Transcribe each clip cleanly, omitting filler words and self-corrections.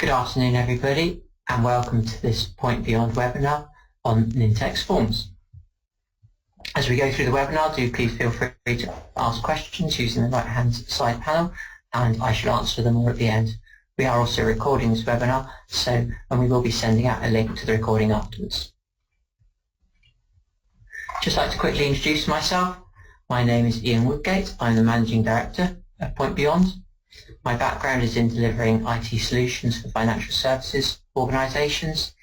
Good afternoon everybody, and welcome to this Point Beyond webinar on Nintex Forms. As we go through the webinar, do please feel free to ask questions using the right hand side panel, and I shall answer them all at the end. We are also recording this webinar, and we will be sending out a link to the recording afterwards. Just like to quickly introduce myself. My name is Ian Woodgate. I'm the Managing Director of Point Beyond. My background is in delivering IT solutions for financial services organisations,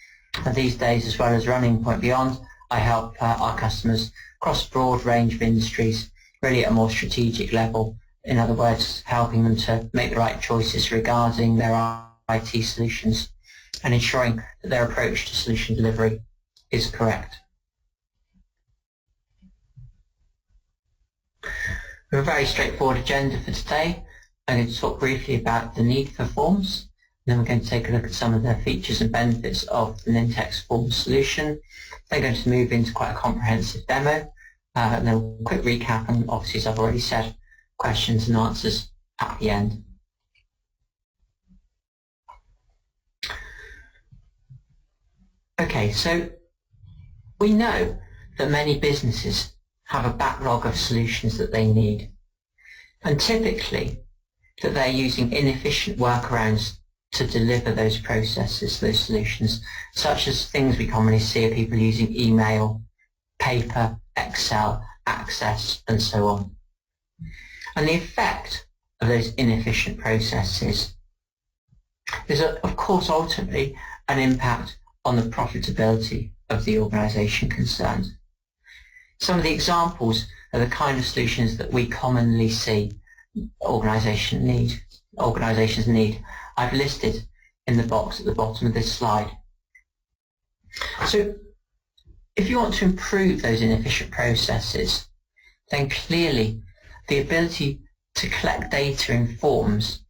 and these days, as well as running Point Beyond, I help our customers across a broad range of industries, really at a more strategic level. In other words, helping them to make the right choices regarding their IT solutions and ensuring that their approach to solution delivery is correct. We have a very straightforward agenda for today. I'm going to talk briefly about the need for forms, and then we're going to take a look at some of the features and benefits of the Nintex Forms solution. Then going to move into quite a comprehensive demo, and then a quick recap, and obviously, as I've already said, questions and answers at the end. Okay, so we know that many businesses have a backlog of solutions that they need, and typically that they're using inefficient workarounds to deliver those processes, those solutions, such as things we commonly see are people using email, paper, Excel, Access, and so on. And the effect of those inefficient processes is, of course, ultimately an impact on the profitability of the organisation concerned. Some of the examples are the kind of solutions that we commonly see organisations need. I've listed in the box at the bottom of this slide. So if you want to improve those inefficient processes, then clearly the ability to collect data in forms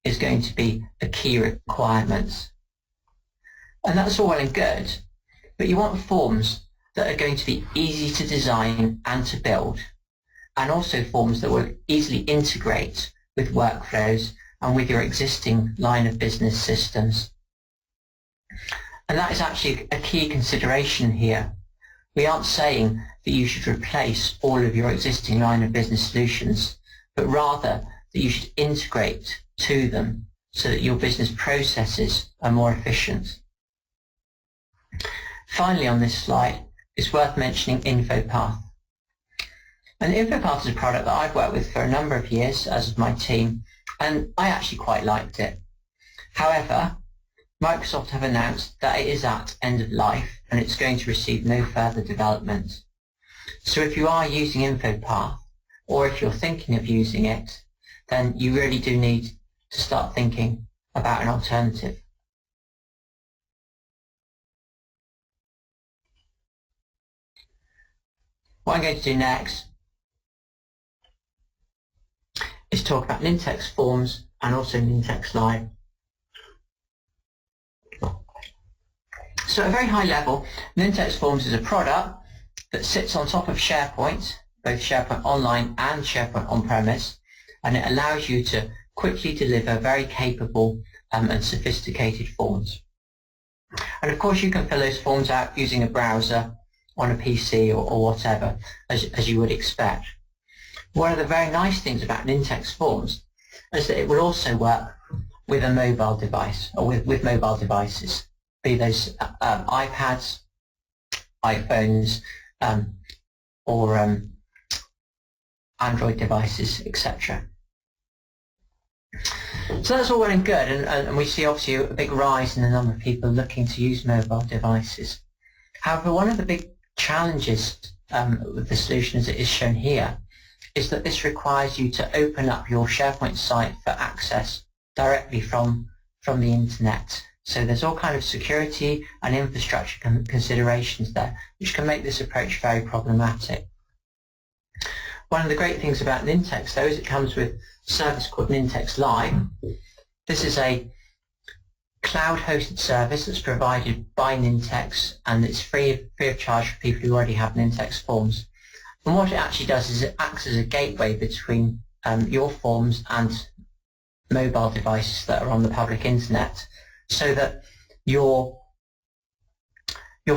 is going to be a key requirement. And that's all well and good, but you want forms that are going to be easy to design and to build, and also forms that will easily integrate with workflows and with your existing line of business systems. And that is actually a key consideration here. We aren't saying that you should replace all of your existing line of business solutions, but rather that you should integrate to them so that your business processes are more efficient. Finally, on this slide, it's worth mentioning InfoPath. And InfoPath is a product that I've worked with for a number of years, as has my team, and I actually quite liked it. However, Microsoft have announced that it is at end of life and it's going to receive no further development. So if you are using InfoPath, or if you're thinking of using it, then you really do need to start thinking about an alternative. What I'm going to do next is talk about Nintex Forms and also Nintex Live. So at a very high level, Nintex Forms is a product that sits on top of SharePoint, both SharePoint Online and SharePoint On-Premise, and it allows you to quickly deliver very capable and sophisticated forms. And of course you can fill those forms out using a browser on a PC or whatever, as you would expect. One of the very nice things about Nintex Forms is that it will also work with a mobile device, or with mobile devices, be those iPads, iPhones, or Android devices, etc. So that's all well and good, and we see obviously a big rise in the number of people looking to use mobile devices. However, one of the big challenges with the solution as it is shown here is that this requires you to open up your SharePoint site for access directly from the internet. So there's all kind of security and infrastructure considerations there, which can make this approach very problematic. One of the great things about Nintex, though, is it comes with a service called Nintex Live. This is a cloud-hosted service that's provided by Nintex, and it's free of charge for people who already have Nintex Forms. And what it actually does is it acts as a gateway between your forms and mobile devices that are on the public internet. so that your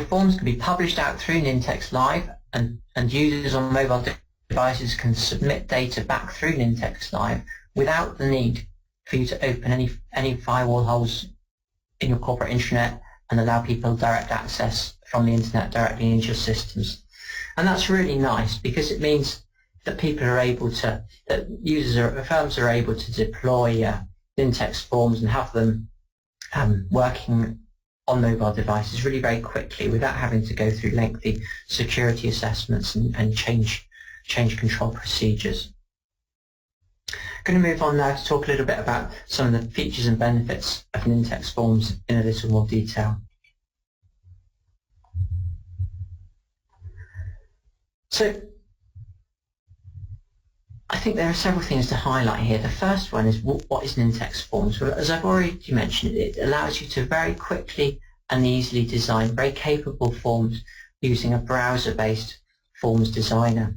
forms can be published out through Nintex Live, and users on mobile devices can submit data back through Nintex Live without the need for you to open any firewall holes in your corporate intranet and allow people direct access from the internet directly into your systems. And that's really nice, because it means that people are able to, firms are able to deploy Nintex Forms and have them working on mobile devices really very quickly without having to go through lengthy security assessments and change control procedures. I'm going to move on now to talk a little bit about some of the features and benefits of Nintex Forms in a little more detail. So, I think there are several things to highlight here. The first one is what is Nintex Forms? Well, as I've already mentioned, it allows you to very quickly and easily design very capable forms using a browser-based forms designer.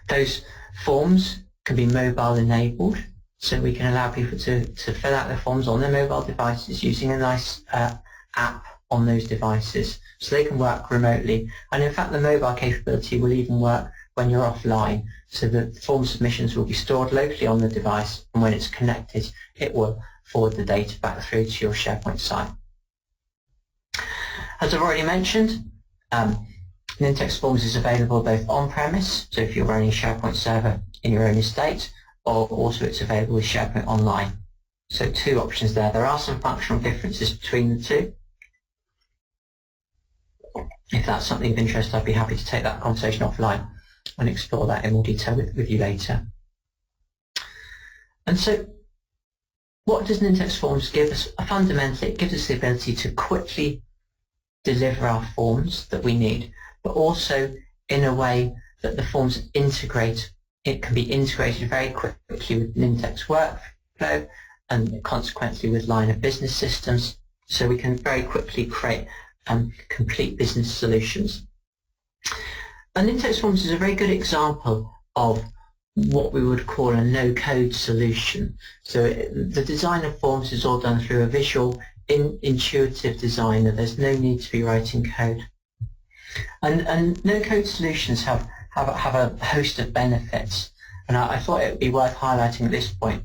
Those forms can be mobile enabled, so we can allow people to fill out their forms on their mobile devices using a nice app on those devices, so they can work remotely. And in fact, the mobile capability will even work when you're offline, so that the form submissions will be stored locally on the device, and when it's connected, it will forward the data back through to your SharePoint site. As I've already mentioned, Nintex Forms is available both on-premise, so if you're running a SharePoint server in your own estate, or also it's available with SharePoint Online. So two options there. There are some functional differences between the two. If that's something of interest, I'd be happy to take that conversation offline and explore that in more detail with you later. And so, what does Nintex Forms give us? Fundamentally, it gives us the ability to quickly deliver our forms that we need, but also in a way that the forms integrate. It can be integrated very quickly with Nintex workflow and consequently with line of business systems, so we can very quickly create complete business solutions. And Nintex Forms is a very good example of what we would call a no-code solution. So the design of forms is all done through a visual, intuitive designer. There's no need to be writing code. And no-code solutions have a host of benefits. And I thought it would be worth highlighting at this point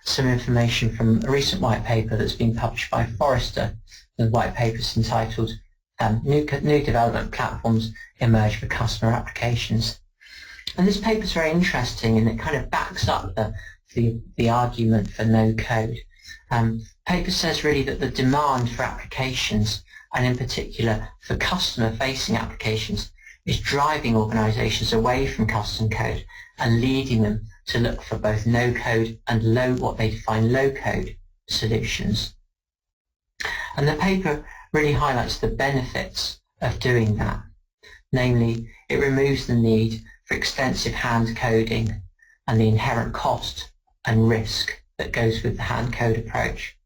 some information from a recent white paper that's been published by Forrester. The white paper is entitled New Development Platforms Emerge for Customer Applications. And this paper is very interesting, and it kind of backs up the argument for no code. The paper says really that the demand for applications, and in particular for customer-facing applications, is driving organizations away from custom code and leading them to look for both no-code and what they define low-code solutions. And the paper really highlights the benefits of doing that. Namely, it removes the need for extensive hand coding and the inherent cost and risk that goes with the hand code approach.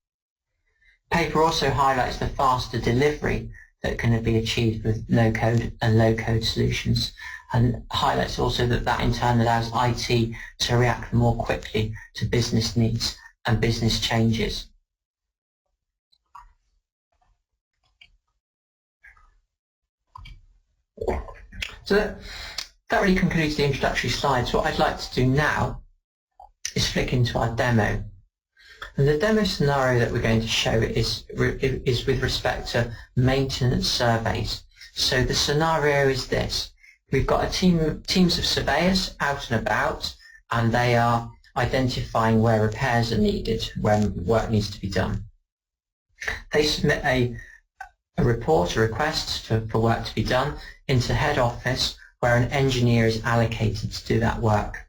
The paper also highlights the faster delivery that can be achieved with no-code and low-code solutions, and highlights also that in turn allows IT to react more quickly to business needs and business changes. So that really concludes the introductory slides. What I'd like to do now is flick into our demo. And the demo scenario that we're going to show is with respect to maintenance surveys. So the scenario is this. We've got teams of surveyors out and about, and they are identifying where repairs are needed, when work needs to be done. They submit a report, a request for work to be done into head office, where an engineer is allocated to do that work.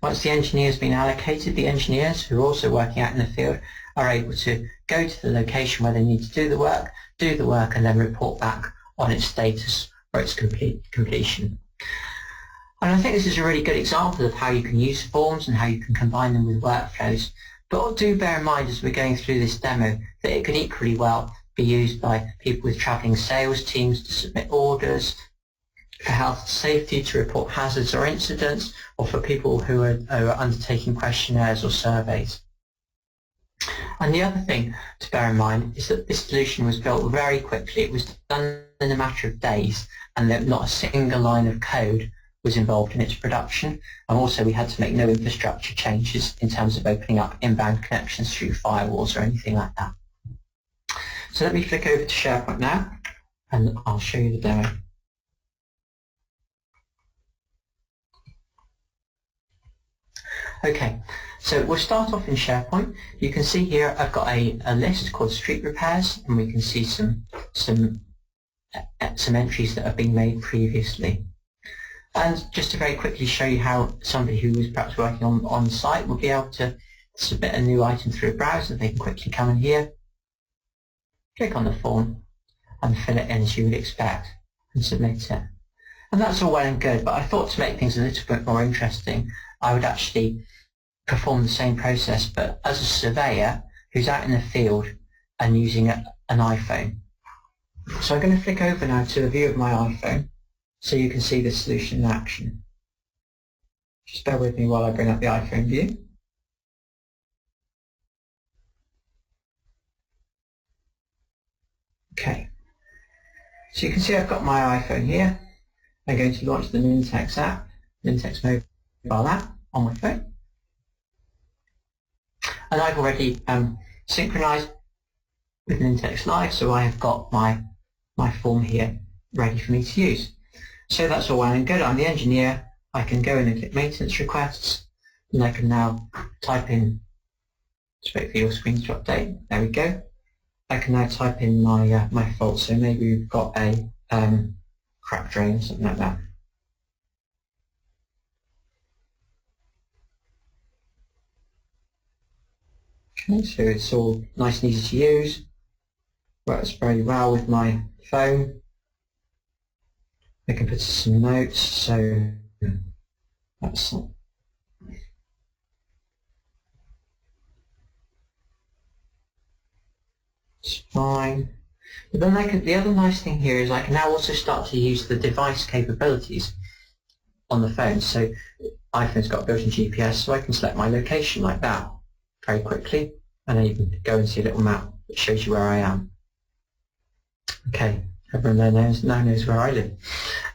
Once the engineer has been allocated, the engineers, who are also working out in the field, are able to go to the location where they need to do the work, and then report back on its status or its completion. And I think this is a really good example of how you can use forms and how you can combine them with workflows. But do bear in mind as we're going through this demo that it could equally well be used by people with travelling sales teams to submit orders, for health and safety to report hazards or incidents, or for people who are undertaking questionnaires or surveys. And the other thing to bear in mind is that this solution was built very quickly. It was done in a matter of days, and that not a single line of code was involved in its production. And also we had to make no infrastructure changes in terms of opening up inbound connections through firewalls or anything like that. So let me flick over to SharePoint now, and I'll show you the demo. Okay, so we'll start off in SharePoint. You can see here I've got a list called street repairs, and we can see some entries that have been made previously. And just to very quickly show you how somebody who was perhaps working on site would be able to submit a new item through a browser. They can quickly come in here, click on the form, and fill it in as you would expect, and submit it. And that's all well and good, but I thought to make things a little bit more interesting, I would actually perform the same process, but as a surveyor who's out in the field and using an iPhone. So I'm going to flick over now to a view of my iPhone so you can see the solution in action. Just bear with me while I bring up the iPhone view. Okay, so you can see I've got my iPhone here. I'm going to launch the Nintex app, Nintex mobile app on my phone. And I've already synchronized with Nintex Live, so I have got my form here ready for me to use. So that's all well and good. I'm the engineer. I can go in and click maintenance requests, and I can now type in, just wait for your screen to update. There we go. I can now type in my fault. So maybe we've got a crack drain or something like that. Okay, so it's all nice and easy to use. Works very well with my phone. I can put some notes, so that's it's fine. But then the other nice thing here is I can now also start to use the device capabilities on the phone. So iPhone's got built-in GPS, so I can select my location like that very quickly, and then you can go and see a little map that shows you where I am. Okay, everyone there now knows where I live.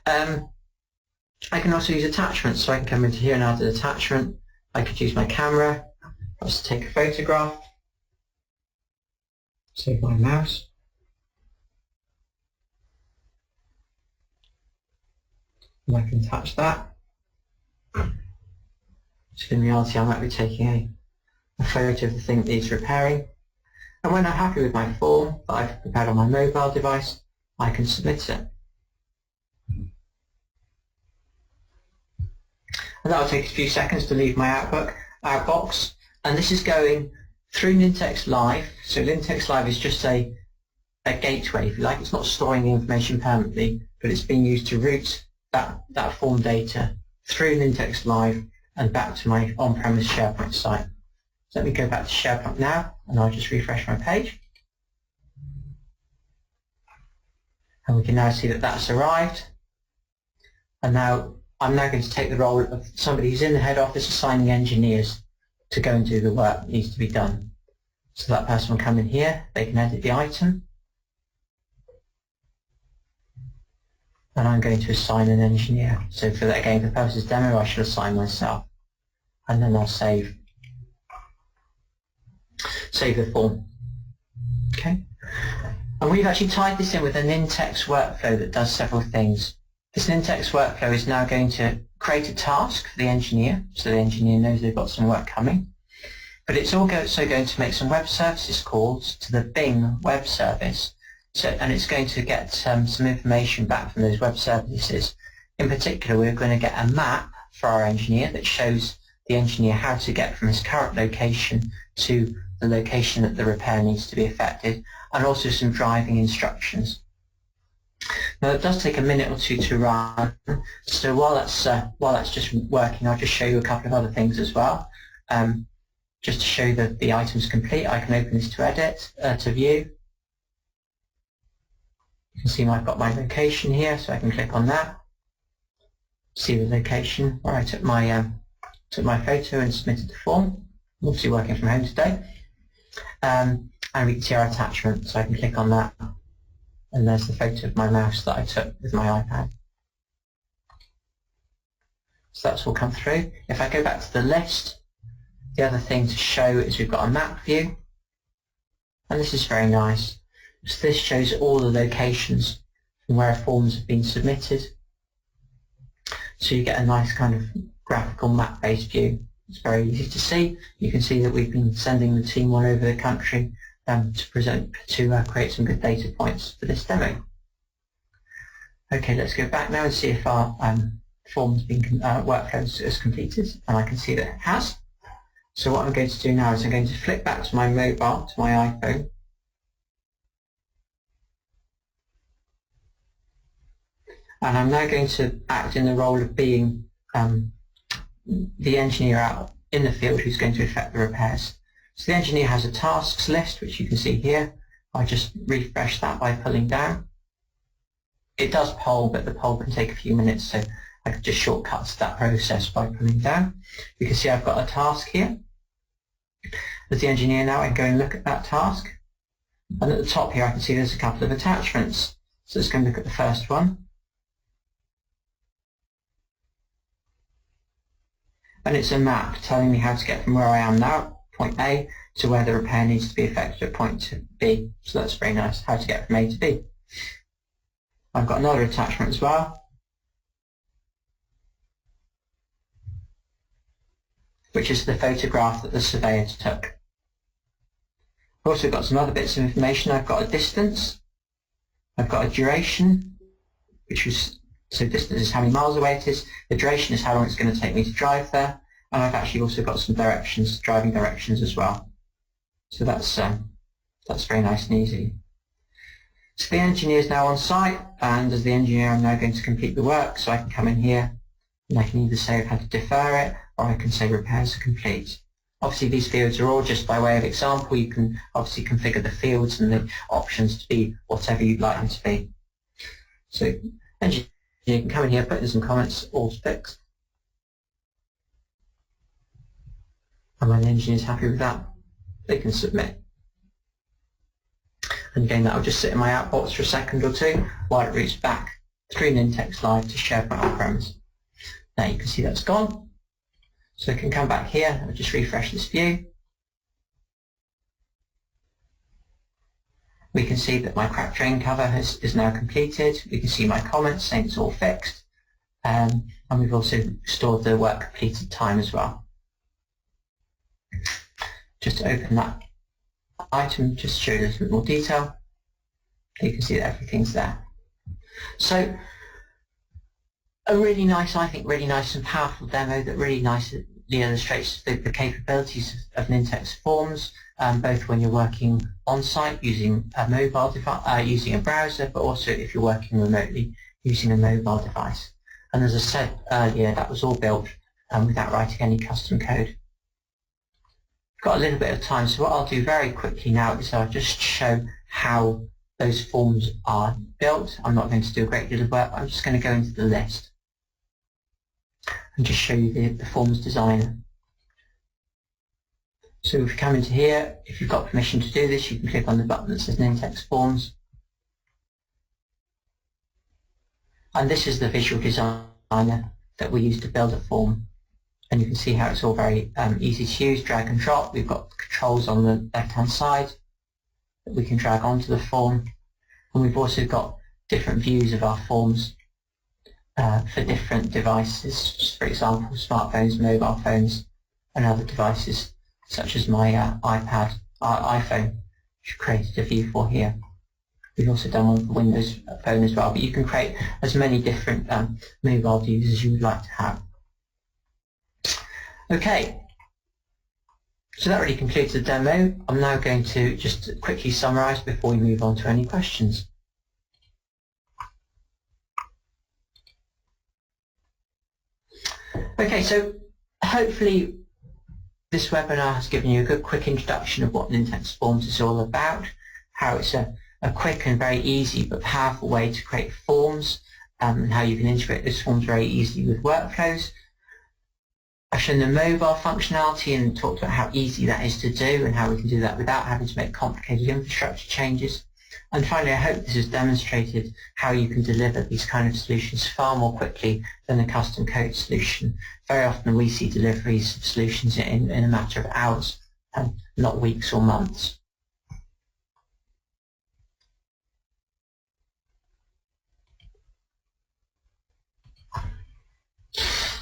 I can also use attachments, so I can come into here and add an attachment. I could use my camera, perhaps to take a photograph, save my mouse. And I can attach that. So in reality I might be taking a photo of the thing that needs repairing. And when I'm happy with my form that I've prepared on my mobile device, I can submit it. And that will take a few seconds to leave my outbox. And this is going through Nintex Live. So Nintex Live is just a gateway, if you like. It's not storing the information permanently, but it's being used to route that form data through Nintex Live and back to my on-premise SharePoint site. So let me go back to SharePoint now, and I'll just refresh my page. And we can now see that that's arrived. And now I'm now going to take the role of somebody who's in the head office assigning engineers to go and do the work that needs to be done. So that person will come in here, they can edit the item, and I'm going to assign an engineer. So for that, again, for the purposes of demo, I should assign myself, and then I'll save the form. Okay, and we've actually tied this in with a Nintex workflow that does several things. This Nintex workflow is now going to create a task for the engineer, so the engineer knows they've got some work coming. But it's also going to make some web services calls to the Bing web service, and it's going to get some information back from those web services. In particular, we're going to get a map for our engineer that shows the engineer how to get from his current location to the location that the repair needs to be effected, and also some driving instructions. Now it does take a minute or two to run, so while that's just working, I'll just show you a couple of other things as well. Just to show you that the item's complete, I can open this to edit, to view. You can see I've got my location here, so I can click on that. See the location where I took my photo and submitted the form. I'm obviously working from home today. and we can see our attachment, so I can click on that, and there's the photo of my mouse that I took with my iPad. So that's all come through. If I go back to the list, the other thing to show is we've got a map view, and this is very nice. So this shows all the locations from where forms have been submitted. So you get a nice kind of graphical map-based view. It's very easy to see. You can see that we've been sending the team all over the country to create some good data points for this demo. Okay, let's go back now and see if our forms been workflow is completed, and I can see that it has. So what I'm going to do now is I'm going to flick back to my mobile, to my iPhone, and I'm now going to act in the role of being the engineer out in the field who's going to effect the repairs. So the engineer has a tasks list, which you can see here. I just refresh that by pulling down. It does poll, but the poll can take a few minutes, so I can just shortcut that process by pulling down. You can see I've got a task here. As the engineer now, I can go and look at that task. And at the top here, I can see there's a couple of attachments. So let's go and look at the first one. And it's a map telling me how to get from where I am now, point A, to where the repair needs to be effected at point B. So that's very nice, how to get from A to B. I've got another attachment as well, which is the photograph that the surveyor took. I've also got some other bits of information. I've got a distance, I've got a duration, which was, so distance is how many miles away it is, the duration is how long it's going to take me to drive there, and I've actually also got some directions, driving directions as well. So that's very nice and easy. So the engineer is now on site, and as the engineer I'm now going to complete the work, so I can come in here and I can either say I've had to defer it, or I can say repairs are complete. Obviously these fields are all just by way of example. You can obviously configure the fields and the options to be whatever you'd like them to be. So engineer can come in here, put in some comments, all's fixed. And when the engineer is happy with that, they can submit. And again, that will just sit in my outbox for a second or two while it routes back through Nintex Live to SharePoint on-premise. Now you can see that's gone. So I can come back here and just refresh this view. We can see that my crack drain cover is now completed. We can see my comments saying it's all fixed. And we've also stored the work completed time as well. Just to open that item, just to show you a little bit more detail. You can see that everything's there. So a really nice, I think, really nice and powerful demo that really nicely illustrates the capabilities of Nintex Forms, both when you're working on-site using a mobile device, using a browser, but also if you're working remotely using a mobile device. And as I said earlier, that was all built without writing any custom code. Got a little bit of time, so what I'll do very quickly now is I'll just show how those forms are built. I'm not going to do a great deal of work. I'm just going to go into the list and just show you the forms designer. So if you come into here, if you've got permission to do this, you can click on the button that says Nintex Forms. And this is the visual designer that we use to build a form. And you can see how it's all very easy to use, drag and drop. We've got controls on the left-hand side that we can drag onto the form. And we've also got different views of our forms for different devices, for example, smartphones, mobile phones, and other devices, such as my iPhone, which I created a view for here. We've also done one for Windows Phone as well, but you can create as many different mobile views as you would like to have. Okay, so that really concludes the demo. I'm now going to just quickly summarize before we move on to any questions. Okay, so hopefully this webinar has given you a good quick introduction of what Nintex Forms is all about, how it's a quick and very easy but powerful way to create forms, and how you can integrate those forms very easily with workflows. I've shown the mobile functionality and talked about how easy that is to do and how we can do that without having to make complicated infrastructure changes. And finally, I hope this has demonstrated how you can deliver these kind of solutions far more quickly than a custom code solution. Very often we see deliveries of solutions in a matter of hours and not weeks or months.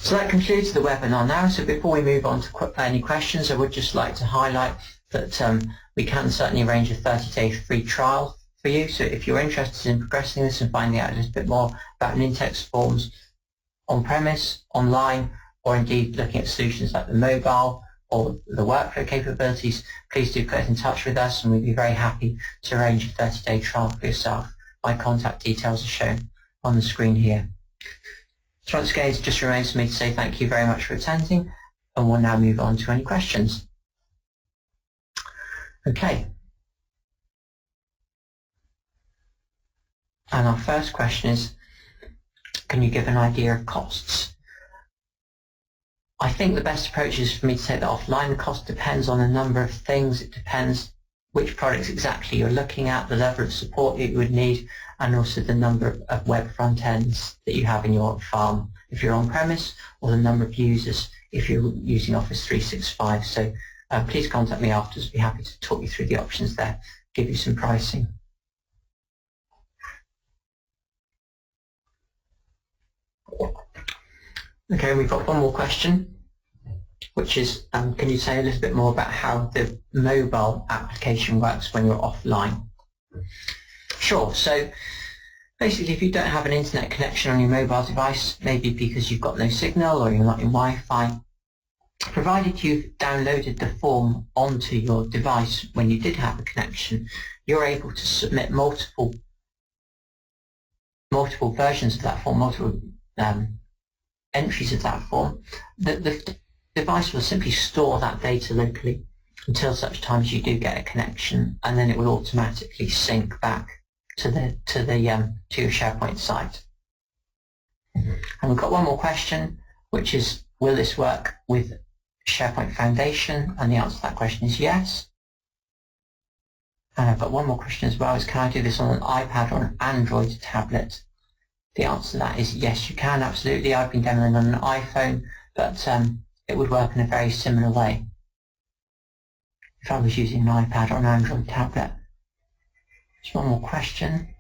So that concludes the webinar now. So before we move on to any questions, I would just like to highlight that we can certainly arrange a 30-day free trial for you. So if you're interested in progressing this and finding out a little bit more about Nintex Forms on-premise, online, or indeed looking at solutions like the mobile or the workflow capabilities, please do get in touch with us and we'd be very happy to arrange a 30-day trial for yourself. My contact details are shown on the screen here. So once again, it just remains for me to say thank you very much for attending, and we'll now move on to any questions. Okay. And our first question is, can you give an idea of costs? I think the best approach is for me to take that offline. The cost depends on a number of things. It depends which products exactly you're looking at, the level of support that you would need, and also the number of web front ends that you have in your farm if you're on-premise, or the number of users if you're using Office 365. So please contact me afterwards. I'd be happy to talk you through the options there, give you some pricing. Okay, we've got one more question, which is, can you say a little bit more about how the mobile application works when you're offline? Sure. So basically, if you don't have an internet connection on your mobile device, maybe because you've got no signal or you're not in Wi-Fi, provided you've downloaded the form onto your device when you did have a connection, you're able to submit multiple versions of that form, multiple entries of that form. The device will simply store that data locally until such time as you do get a connection, and then it will automatically sync back to your SharePoint site. And we've got one more question, which is, will this work with SharePoint Foundation? And the answer to that question is yes. And I've got one more question as well, is can I do this on an iPad or an Android tablet? The answer to that is yes, you can, absolutely. I've been demoing on an iPhone, but it would work in a very similar way if I was using an iPad or an Android tablet. Just one more question.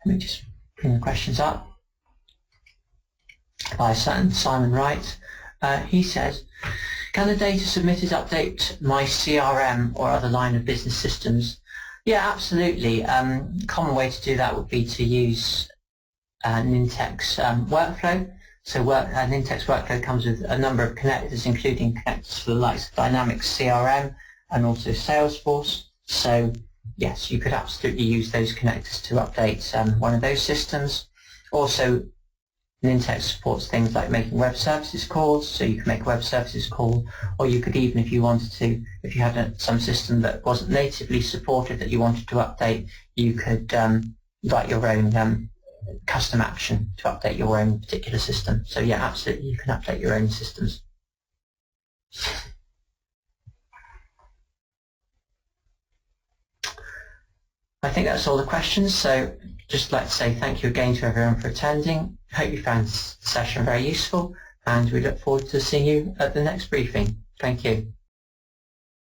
Let me just bring the questions up. By Simon Wright. He says, can the data submitted update my CRM or other line of business systems? Yeah, absolutely. Common way to do that would be to use Nintex Workflow. So Nintex Workflow comes with a number of connectors, including connectors for the likes of Dynamics CRM and also Salesforce. So yes, you could absolutely use those connectors to update one of those systems. Also, Nintex supports things like making web services calls, so you can make a web services call, or you could even, if you wanted to, if you had some system that wasn't natively supported that you wanted to update, you could write your own custom action to update your own particular system. So yeah, absolutely, you can update your own systems. I think that's all the questions, so just like to say thank you again to everyone for attending. I hope you found this session very useful, and we look forward to seeing you at the next briefing. Thank you.